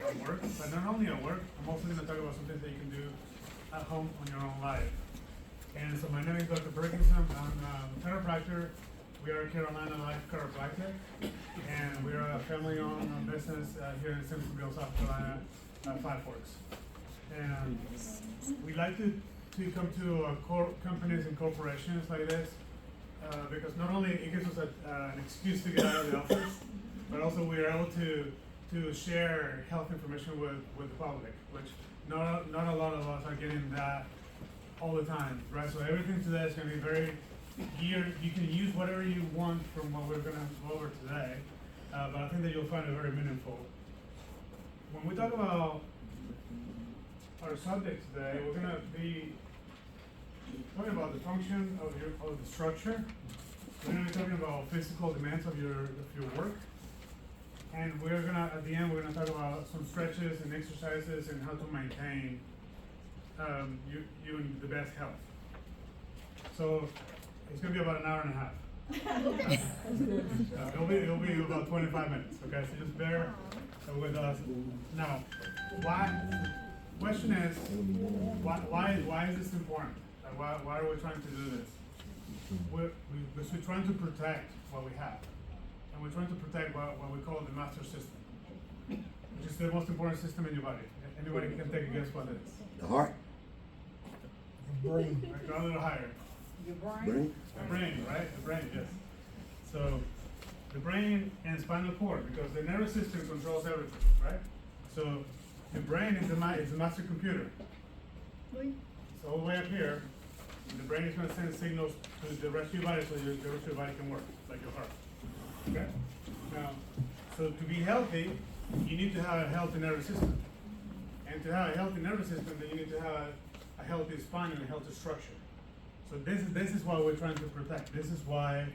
at work, but not only at work, I'm also going to talk about something that you can do at home on your own life. And so my name is Dr. Perkinson. I'm a chiropractor. We are Carolina Life Chiropractic, and we are a family-owned business here in Simpsonville, South Carolina, Five Forks. And we like to come to companies and corporations like this because not only it gives us an excuse to get out of the office, but also we are able to share health information with the public, which not a lot of us are getting that all the time, right? So everything today is going to be very geared. You can use whatever you want from what we're going to go over today, but I think that you'll find it very meaningful. When we talk about our subject today, we're going to be talking about the function of the structure. We're going to be talking about physical demands of your work, and we're going to, at the end, we're going to talk about some stretches and exercises and how to maintain you in the best health. So it's going to be about an hour and a half. It'll be about 25 minutes. Okay, so just bear with us. Now, question is, why is this important? Why are we trying to do this? We're trying to protect what we have, and we're trying to protect what we call the master system, which is the most important system in your body. Anybody can take a guess what it is? The heart. The brain. Right, go a little higher. Your Brain. The brain, right? The brain, yes. So the brain and spinal cord, because the nervous system controls everything, right? So the brain is the master computer. So all the way up here, the brain is going to send signals to the rest of your body so the rest of your body can work, like your heart. Okay? Now, so to be healthy, you need to have a healthy nervous system. And to have a healthy nervous system, then you need to have a healthy spine and a healthy structure. So this is what we're trying to protect. This is why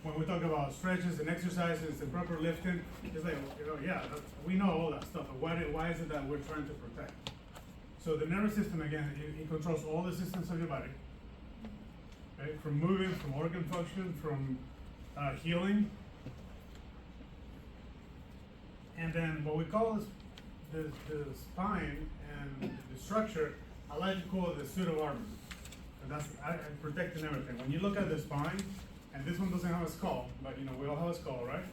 when we talk about stretches and exercises and proper lifting, it's like, we know all that stuff, but why is it that we're trying to protect? So the nervous system, again, it controls all the systems of your body, right? From moving, from organ function, from healing. And then what we call the spine and the structure, I like to call it the suit of armor. That's protecting everything. When you look at the spine, and this one doesn't have a skull, but we all have a skull, right?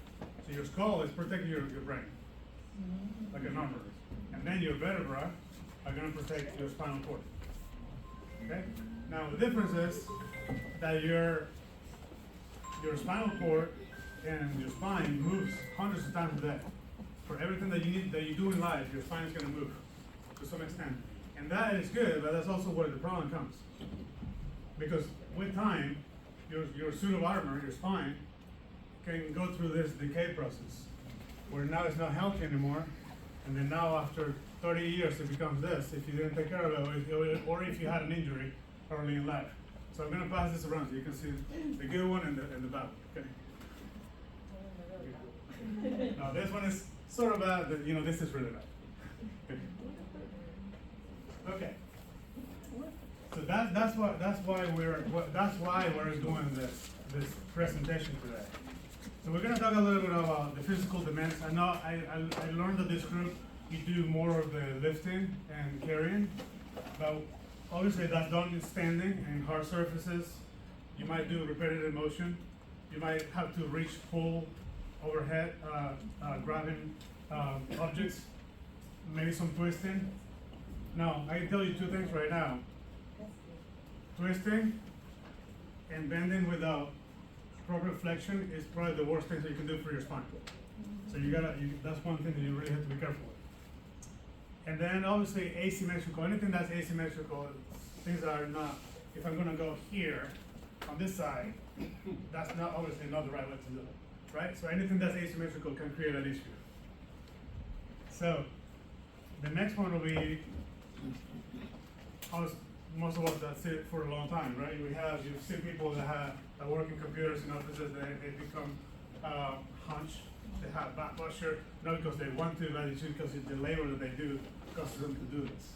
So your skull is protecting your brain, like an armor. And then your vertebrae are going to protect your spinal cord. Okay? Now the difference is that your spinal cord and your spine moves hundreds of times a day. For everything that you do in life, your spine is going to move to some extent. And that is good, but that's also where the problem comes. Because with time, your suit of armor, your spine, can go through this decay process, where now it's not healthy anymore, and then now after 30 years it becomes this, if you didn't take care of it, or if you had an injury early in life. So I'm going to pass this around so you can see the good one and the bad one. Okay. Now this one is sort of bad, but this is really bad. Okay. So that's why we're doing this presentation today. So we're going to talk a little bit about the physical demands. I know I learned that this group, you do more of the lifting and carrying, but obviously that's done in standing and hard surfaces. You might do repetitive motion. You might have to reach, pull overhead, grabbing objects, maybe some twisting. Now I can tell you two things right now. Twisting and bending without proper flexion is probably the worst thing that you can do for your spine. So that's one thing that you really have to be careful with. And then obviously asymmetrical, anything that's asymmetrical, things that are not, if I'm gonna go here on this side, that's not obviously not the right way to do it, right? So anything that's asymmetrical can create an issue. So the next one will be, most of us that sit for a long time, right? You see people that work in computers in offices, they become hunched, they have back posture, not because they want to, but it's because the labor that they do causes them to do this.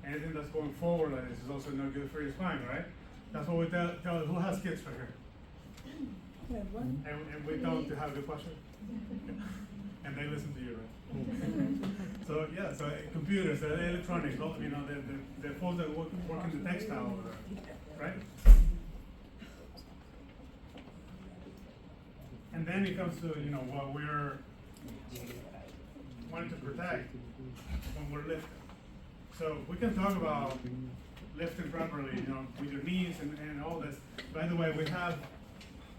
Anything that's going forward like this is also not good for your spine, right? That's what we tell who has kids right here? And we tell them to have good posture. and they listen to you, right? So yeah, so computers, electronics, you know, the folks that work in the textile, right? And then it comes to, you know, what we're wanting to protect when we're lifting. So we can talk about lifting properly, you know, with your knees and all this. By the way, we have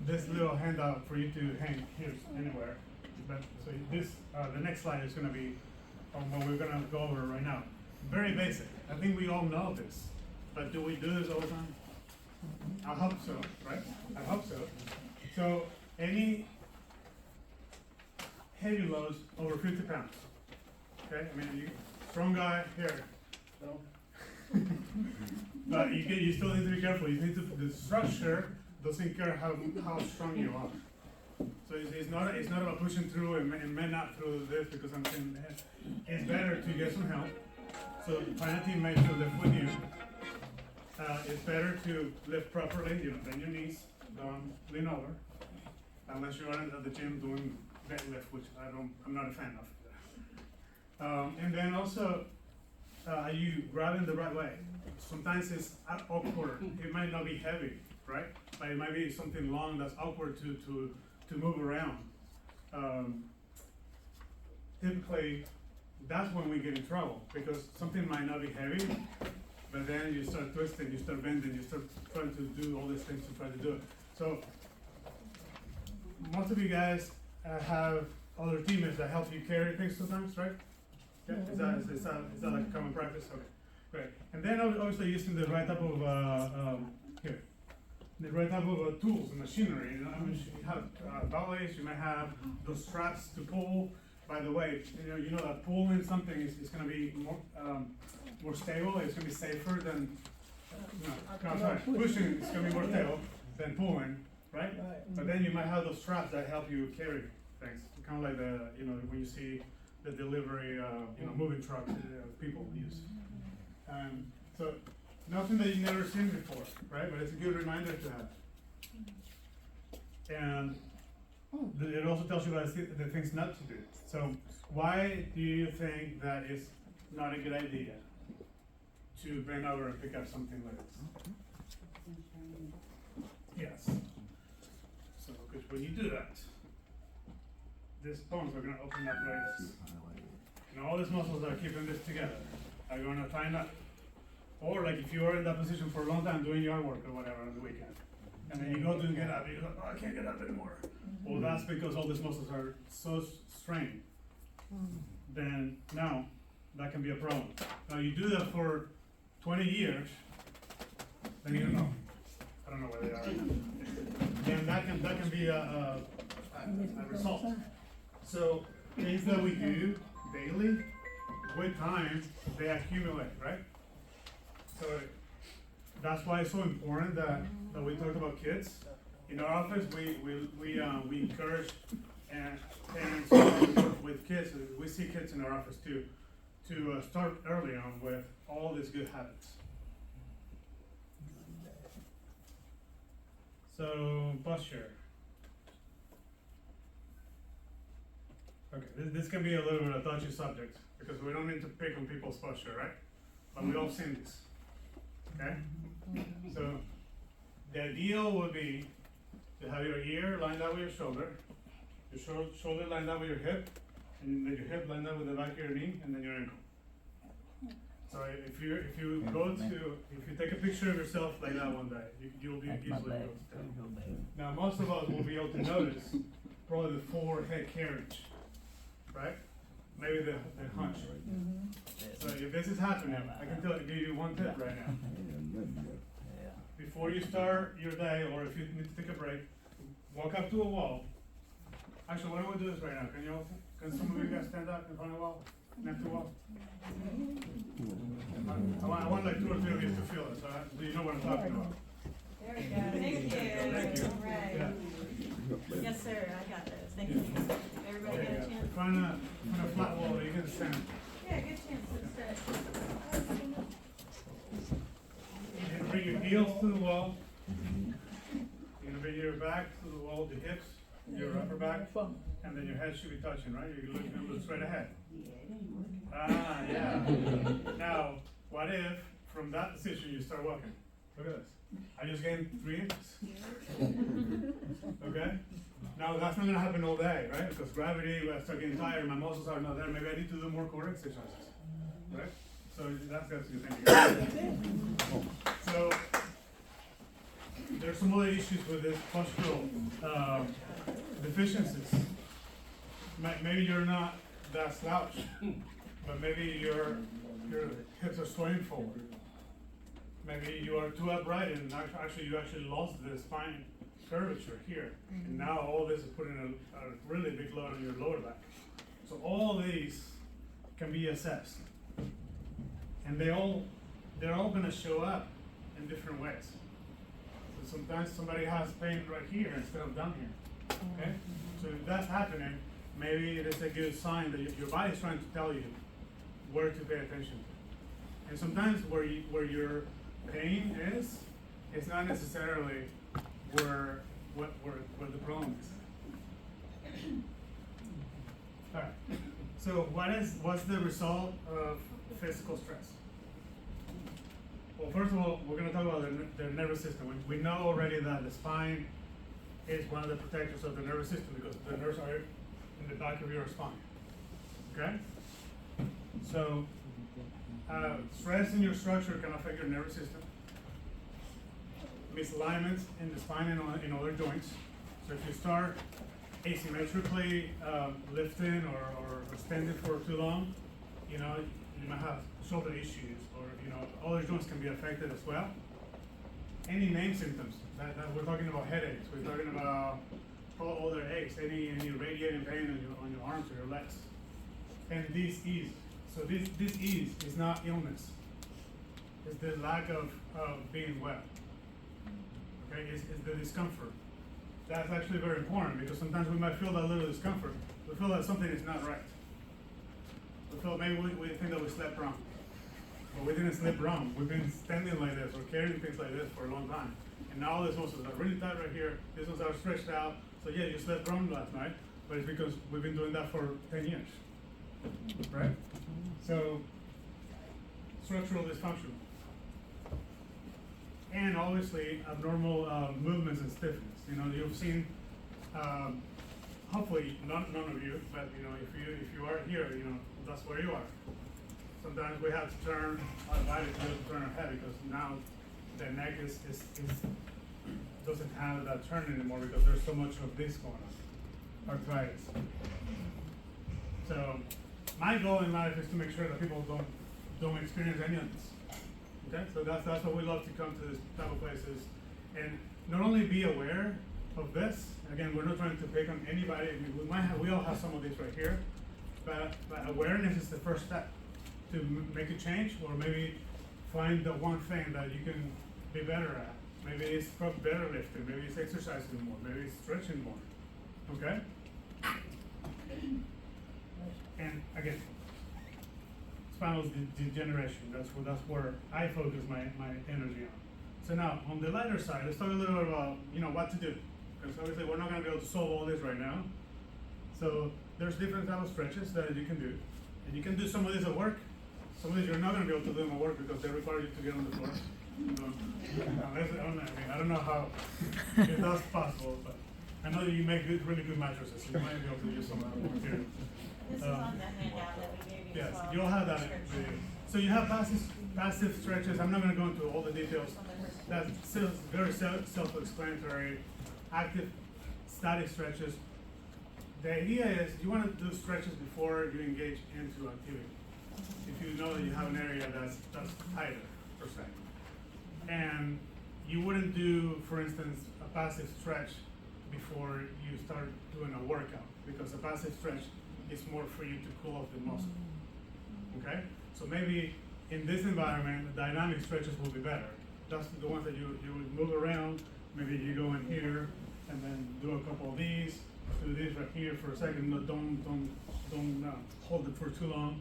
this little handout for you to hang here anywhere. But so this, the next slide is going to be on what we're going to go over right now. Very basic. I think we all know this, but do we do this all the time? I hope so, right? I hope so. So any heavy loads over 50 pounds. Okay, I mean, you strong guy here. So. But you still need to be careful. You need to, the structure doesn't care how strong you are. So it's not about pushing through and men not through this, because I'm saying it's better to get some help. So find a teammate to lift with you. It's better to lift properly, you know, bend your knees, don't lean over, unless you are at the gym doing deadlift, which I'm not a fan of. And then also, are you grabbing the right way? Sometimes it's awkward. It might not be heavy, right? But it might be something long that's awkward to move around. Typically, that's when we get in trouble, because something might not be heavy, but then you start twisting, you start bending, you start trying to do all these things to try to do it. So most of you guys have other teammates that help you carry things sometimes, right? Yeah, is that like common practice? Okay, great. And then obviously using the right type of the right type of tools and machinery. You know, I mean, you have dollies, you might have those straps to pull. By the way, you know that pulling something is going to be more stable. It's going to be safer than pushing. It's going to be more stable than pulling, right? But then you might have those straps that help you carry things, kind of like the when you see the delivery moving trucks people use. So nothing that you've never seen before, right? But it's a good reminder to have. And it also tells you about the things not to do. So why do you think that it's not a good idea to bend over and pick up something like this? Yes. So because when you do that, these bones are going to open up like this. And all these muscles that are keeping this together are going to tighten up. Or like if you are in that position for a long time doing yard work or whatever on the weekend, and then you go to get up, you go, oh, I can't get up anymore. Well, that's because all these muscles are so strained. Then now that can be a problem. Now you do that for 20 years, then you don't know. I don't know where they are. Then that can be a result. So things that we do daily, with time, they accumulate, right? So that's why it's so important that we talk about kids. In our office, we encourage and parents to work with kids. We see kids in our office too, to start early on with all these good habits. So posture. Okay, this can be a little bit of a touchy subject because we don't need to pick on people's posture, right? But we all seen this. Okay? So the ideal would be to have your ear lined up with your shoulder shoulder lined up with your hip, and then your hip lined up with the back of your knee, and then your ankle. So if you take a picture of yourself like that one day, you'll be easily able to tell. Now most of us will be able to notice probably the forward head carriage, right? Maybe the hunch. So if this is happening, I can give you one tip right now. Before you start your day, or if you need to take a break, walk up to a wall. Actually, why don't we do this right now? Can some of you guys stand up in front of the wall? Next to the wall? I want like 2 or 3 of you to feel it, so you know what I'm talking about. There we go. Thank you. Thank you. All right. Yeah. Yes, sir. I got this. Thank you. Everybody get a chance? Find a flat wall that you can stand. Yeah, good chance to stretch. And bring your heels to the wall. You're gonna bring your back to the wall, the hips, your upper back. and then your head should be touching, right? You're looking a little straight ahead. Ah, yeah. Now, what if from that position you start walking? Look at this. I just gained 3 inches. Okay? Now that's not gonna happen all day, right? Because gravity, I start getting tired, my muscles are not there. Maybe I need to do more core exercises, right? So that's the thing. So there's some other issues with this postural deficiencies. Maybe you're not that slouched, but maybe your hips are swaying forward. Maybe you are too upright and actually you lost the spine curvature here. And now all this is putting a really big load on your lower back. So all these can be assessed. And they're all gonna show up in different ways. So sometimes somebody has pain right here instead of down here. Okay? So if that's happening, maybe it is a good sign that your body is trying to tell you where to pay attention to. And sometimes where your pain is, it's not necessarily where the problem is. Alright. So what's the result of physical stress? Well, first of all, we're going to talk about the nervous system. We know already that the spine is one of the protectors of the nervous system because the nerves are in the back of your spine. Okay? So, stress in your structure can affect your nervous system. Misalignments in the spine and in other joints. So if you start asymmetrically lifting or extending for too long, you might have shoulder issues, or other joints can be affected as well. Any main symptoms that we're talking about headaches, we're talking about all other aches, any radiating pain on your arms or your legs, and disease. So this disease is not illness; it's the lack of being well. Okay, it's the discomfort. That's actually very important because sometimes we might feel that little discomfort. We feel that something is not right. We feel maybe we think that we slept wrong. But we didn't sleep wrong. We've been standing like this or carrying things like this for a long time. And now all these muscles are really tight right here. These ones are stretched out. So yeah, you slept wrong last night, but it's because we've been doing that for 10 years. Right? So, structural dysfunction. And obviously abnormal movements and stiffness. You've seen, hopefully none of you, but if you are here, that's where you are. Sometimes we have to turn our body to turn our head because now the neck doesn't have that turn anymore because there's so much of this going on, arthritis. So my goal in life is to make sure that people don't experience any of this. Okay, so that's why we love to come to this type of places and not only be aware of this. Again, we're not trying to pick on anybody. We all have some of this right here, but awareness is the first step to make a change, or maybe find the one thing that you can be better at. Maybe it's better lifting, maybe it's exercising more, maybe it's stretching more. Okay? And again, spinal degeneration, that's where I focus my energy on. So now, on the lighter side, let's talk a little bit about what to do. Because obviously we're not going to be able to solve all this right now. So there's different types of stretches that you can do. And you can do some of this at work. Some of these you're not going to be able to do them at work because they require you to get on the floor. I don't know how if that's possible, but I know that you make really good mattresses, so you might be able to use some of that material. This is on the handout that we gave you as Yes, well. you'll have that video. So you have passive stretches. I'm not going to go into all the details. That's still very self-explanatory. Active, static stretches. The idea is you want to do stretches before you engage into activity. If you know that you have an area that's tighter, per se. And you wouldn't do, for instance, a passive stretch before you start doing a workout, because a passive stretch is more for you to cool off the muscle. Okay? So maybe in this environment, the dynamic stretches will be better. That's the ones that you would move around. Maybe you go in here and then do a couple of these. Do this right here for a second. No, don't hold it for too long.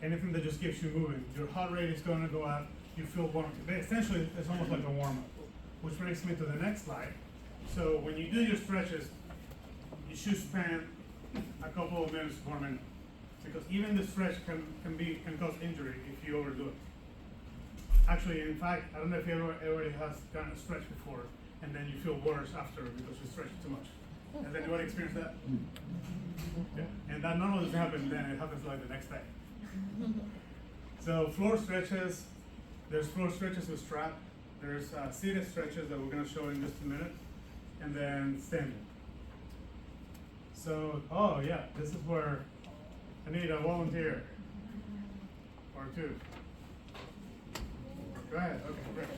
Anything that just keeps you moving. Your heart rate is going to go up. You feel warm. Essentially, it's almost like a warm-up. Which brings me to the next slide. So when you do your stretches, you should spend a couple of minutes before minute. Because even the stretch can cause injury if you overdo it. Actually, in fact, I don't know if everybody has done a stretch before, and then you feel worse after because you stretch too much. Has anyone experienced that? Yeah. And that not only doesn't happen then, it happens like the next day. So floor stretches, there's floor stretches with strap, there's seated stretches that we're gonna show in just a minute, and then standing. So, oh yeah, this is where I need a volunteer or two. Go ahead, okay, great.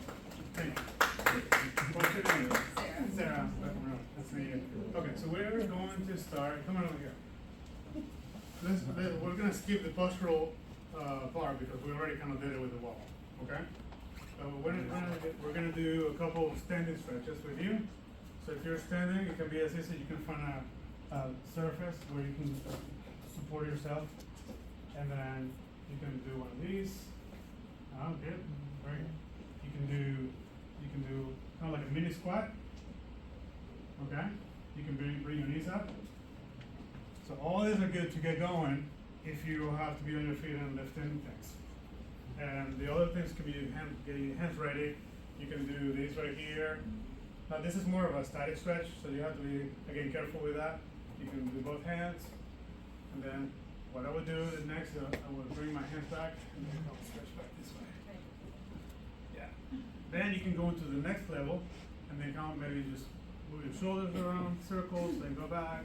Thank you. What's your name? Sarah. Sarah, that's me. Okay, so we're going to start, come on over here. We're gonna skip the postural part because we already kind of did it with the wall, okay? So we're gonna do a couple of standing stretches with you. So if you're standing, it can be as easy, you can find a surface where you can support yourself, and then you can do one of these. Oh, good, very good. You can do kind of like a mini squat. Okay, you can bring your knees up. So all these are good to get going if you have to be on your feet and lifting things. And the other things can be getting your hands ready. You can do these right here. Now this is more of a static stretch, so you have to be, again, careful with that. You can do both hands. And then what I would do is next, I would bring my hands back and then I'll stretch back this way. Yeah. Then you can go into the next level and then come maybe just move your shoulders around, circles, then go back,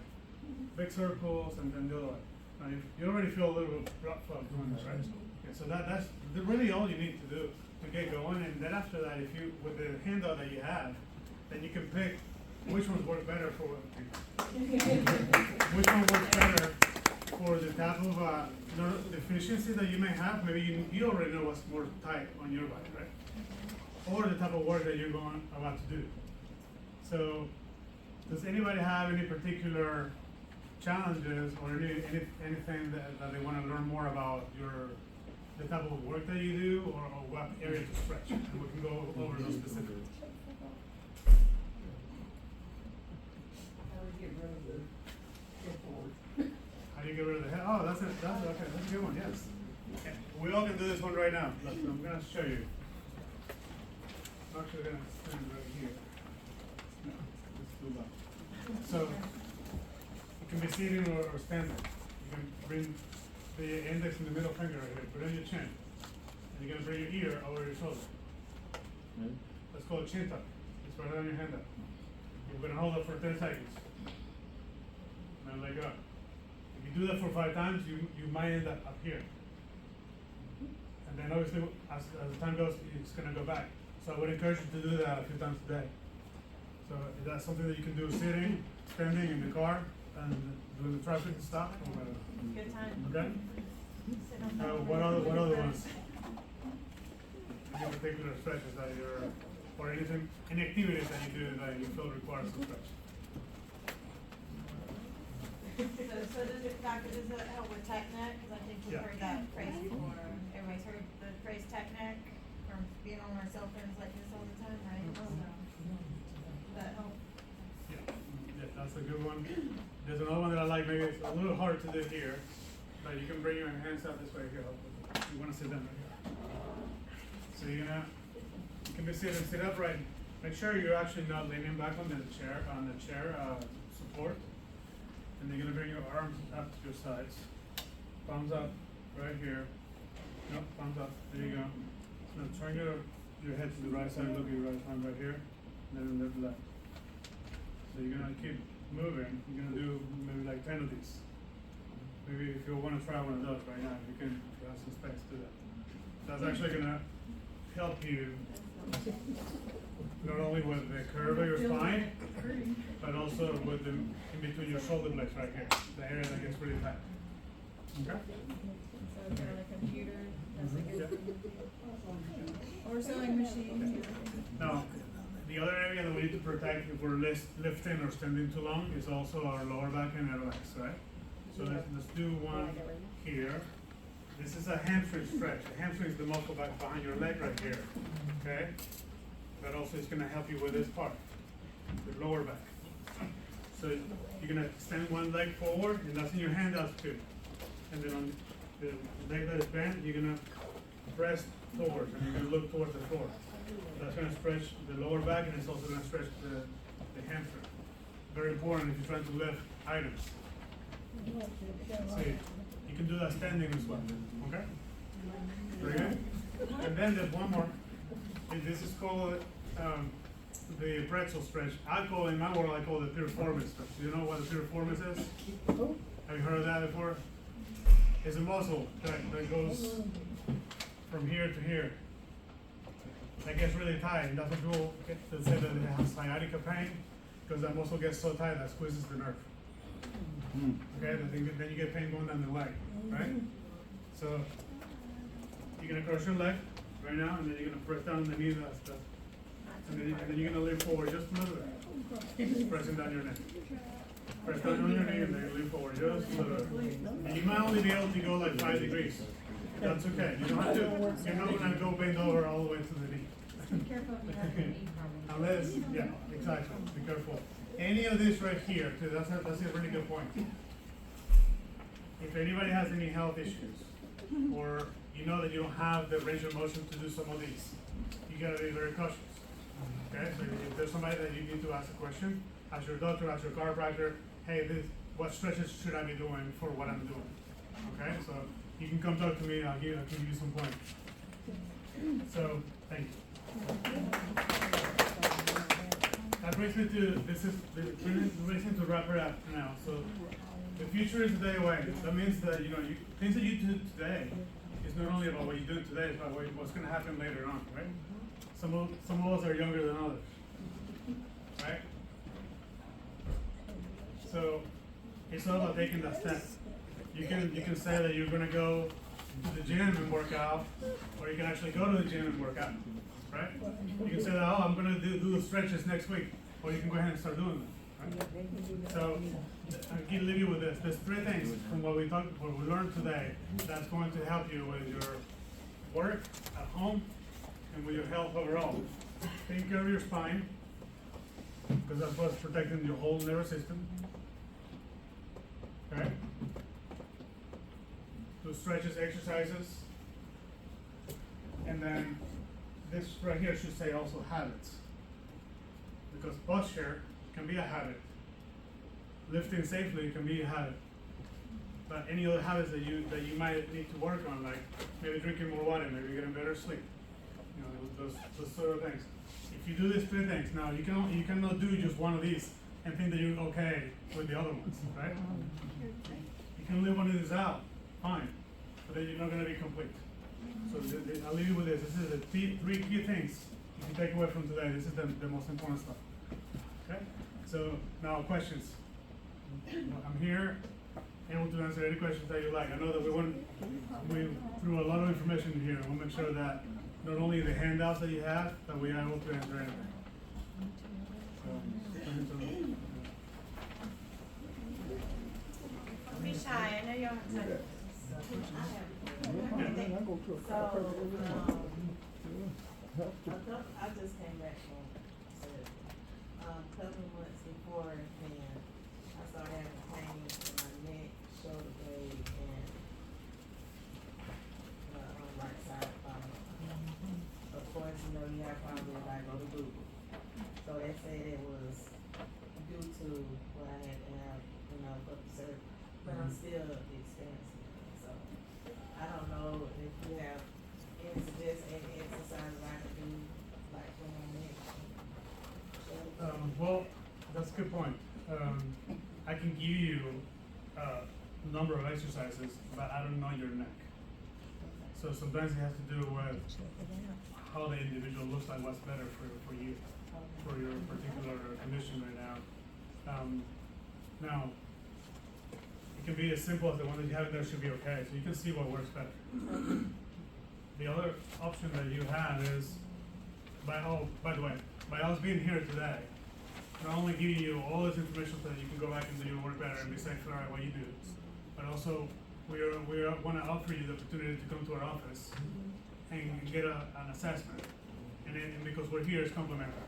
big circles, and then the other way. Now you already feel a little bit rough doing this, right? Okay, so that's really all you need to do to get going. And then after that, if you, with the handout that you have, then you can pick which ones work better for which one works better for the type of deficiency that you may have. Maybe you already know what's more tight on your body, right? Or the type of work that you're about to do. So, does anybody have any particular challenges or anything that they want to learn more about the type of work that you do, or what area to stretch? And we can go over those specifics. How do you get rid of the head? Oh, that's okay. That's a good one. Yes. Okay. We all can do this one right now. Look, I'm gonna show you. I'm actually gonna stand right here. No, let's do that. So you can be sitting or standing. You can bring the index and the middle finger right here. Put it on your chin, and you're gonna bring your ear over your shoulder. That's called chin tuck. It's right on your hand up. You're gonna hold it for 10 seconds. And then let go. If you do that for 5 times, you might end up here. And then obviously, as the time goes, it's gonna go back. So I would encourage you to do that a few times a day. So if that's something that you can do sitting, standing in the car, and doing the traffic stop, or whatever. Good time. Okay? Sit on What other ones? Any particular stretches that you're, or anything, any activities that you do that you feel requires some stretch? So does it, doctor, does it help with tech neck? Cause I think we've Yeah. heard that phrase before. Everybody's heard the phrase tech neck from being on our cell phones like this all the time, right? So, does that help? Yeah, that's a good one. There's another one that I like, maybe it's a little hard to do here, but you can bring your hands up this way here. You wanna sit down right here. So you can be sitting, sit upright. Make sure you're actually not leaning back on the chair support. And you're gonna bring your arms up to your sides. Palms up, right here. No, palms up, there you go. Now turn your head to the right side, look at your right hand right here, and then left left. So you're gonna keep moving, you're gonna do maybe like 10 of these. Maybe if you wanna try one of those right now, you have some space to do that. That's actually gonna help you not only with the curve of your spine, but also with the in between your shoulder blades right here, the area that gets really tight. Okay? So kind of a computer, that's a good thing. Or sewing machine. Now, the other area that we need to protect if we're lifting or standing too long is also our lower back and our legs, right? So let's do one here. This is a hamstring stretch. The hamstring is the muscle back behind your leg right here, okay? That also is gonna help you with this part, the lower back. So you're gonna extend one leg forward, and that's in your handouts too. And then on the leg that is bent, you're gonna press forward, and you're gonna look towards the floor. That's gonna stretch the lower back, and it's also gonna stretch the hamstring. Very important if you're trying to lift items. See, you can do that standing as well, okay? Very good. And then there's one more. This is called the pretzel stretch. In my world, I call it the piriformis stretch. Do you know what the piriformis is? Have you heard of that before? It's a muscle that goes from here to here. That gets really tight, and that's what people say that they have sciatica pain, because that muscle gets so tight that squeezes the nerve. Okay, then you get pain going down the leg, right? So you're gonna cross your leg right now, and then you're gonna press down on the knee, and then you're gonna lean forward just a little bit, pressing down your neck. Press down on your knee, and then lean forward just a little bit. And you might only be able to go like 5 degrees. That's okay. You don't have to. You're not gonna go bend over all the way to the knee. Be careful if you have an knee problem. Unless, yeah, exactly. Be careful. Any of this right here, too. That's a really good point. If anybody has any health issues, or you know that you don't have the range of motion to do some of these, you gotta be very cautious. Okay, so if there's somebody that you need to ask a question, ask your doctor, ask your chiropractor, hey, what stretches should I be doing for what I'm doing? Okay, so you can come talk to me, I can give you some points. So, thank you. That brings me to, brings me to wrap it up now. So, the future is a day away. That means that, things that you do today is not only about what you do today, it's about what's gonna happen later on, right? Some of us are younger than others, right? So, it's all about taking that step. You can say that you're gonna go to the gym and work out, or you can actually go to the gym and work out, right? You can say that, I'm gonna do the stretches next week, or you can go ahead and start doing them, right? So, I can leave you with this. There's 3 things from what we learned today that's going to help you with your work at home and with your health overall. Take care of your spine, because that's what's protecting your whole nervous system. Okay? Do stretches, exercises, and then this right here should say also habits, because posture can be a habit, lifting safely can be a habit, but any other habits that you might need to work on, like maybe drinking more water, maybe getting better sleep, those sort of things. If you do these 3 things, now you cannot do just one of these and think that you're okay with the other ones, right? You can leave one of these out, fine, but then you're not going to be complete. So I'll leave you with this. This is the 3 key things you can take away from today. This is the most important stuff. Okay? So now questions. I'm here, able to answer any questions that you like. I know that we threw a lot of information here. We'll make sure that not only the handouts that you have, that we are able to answer anything. Don't be shy, I know you don't have time. I just came back from, a couple of months before then, I started having pain in my neck, shoulder blade, and, on the right side bottom. Of course, you have probably like go to Google. So they said it was due to what I had to have, for the surgery, but I'm still experiencing it, so. I don't know if you have any suggestions, any exercises I could do, like for my neck. Well, that's a good point. I can give you a number of exercises, but I don't know your neck. So sometimes it has to do with how the individual looks like, what's better for you, for your particular condition right now. Now, it can be as simple as the one that you have in there should be okay, so you can see what works better. The other option that you have is, by the way, by us being here today, not only giving you all this information so that you can go back and do your work better and be safer at what you do, but also we want to offer you the opportunity to come to our office and get an assessment, and because we're here, it's complimentary.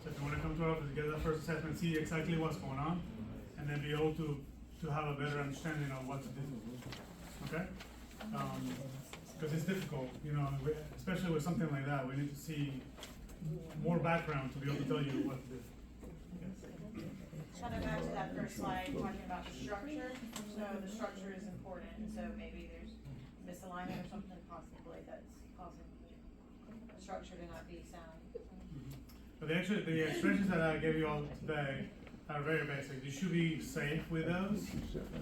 So if you wanna come to our office, get that first assessment, see exactly what's going on, and then be able to have a better understanding of what to do, okay? Cause it's difficult, you know, especially with something like that, we need to see more background to be able to tell you what to do. Kind of back to that first slide, talking about the structure, so the structure is important, so maybe there's misalignment or something possibly that's causing the structure to not be sound. But the expressions that I gave you all today are very basic. You should be safe with those.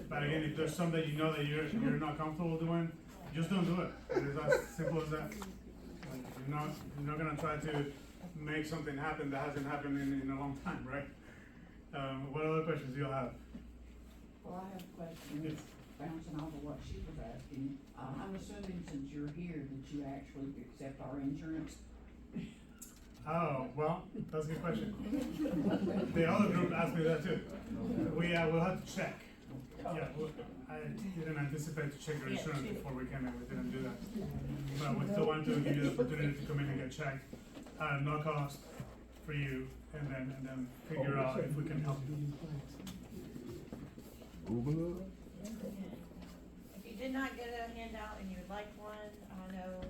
But again, if there's some that you know that you're not comfortable doing, just don't do it. It's as simple as that. Like, you're not gonna try to make something happen that hasn't happened in a long time, right? What other questions do you have? Well, I have a question, Yes. bouncing off of what she was asking. I'm assuming since you're here that you actually accept our insurance. Oh, well, that's a good question. The other group asked me that too. We'll have to check. Yeah, I didn't anticipate to check your insurance before we came in, we didn't do that. But we still wanted to give you the opportunity to come in and get checked, no cost for you, and then figure out if we can help you. If you did not get a handout and you would like one, I know,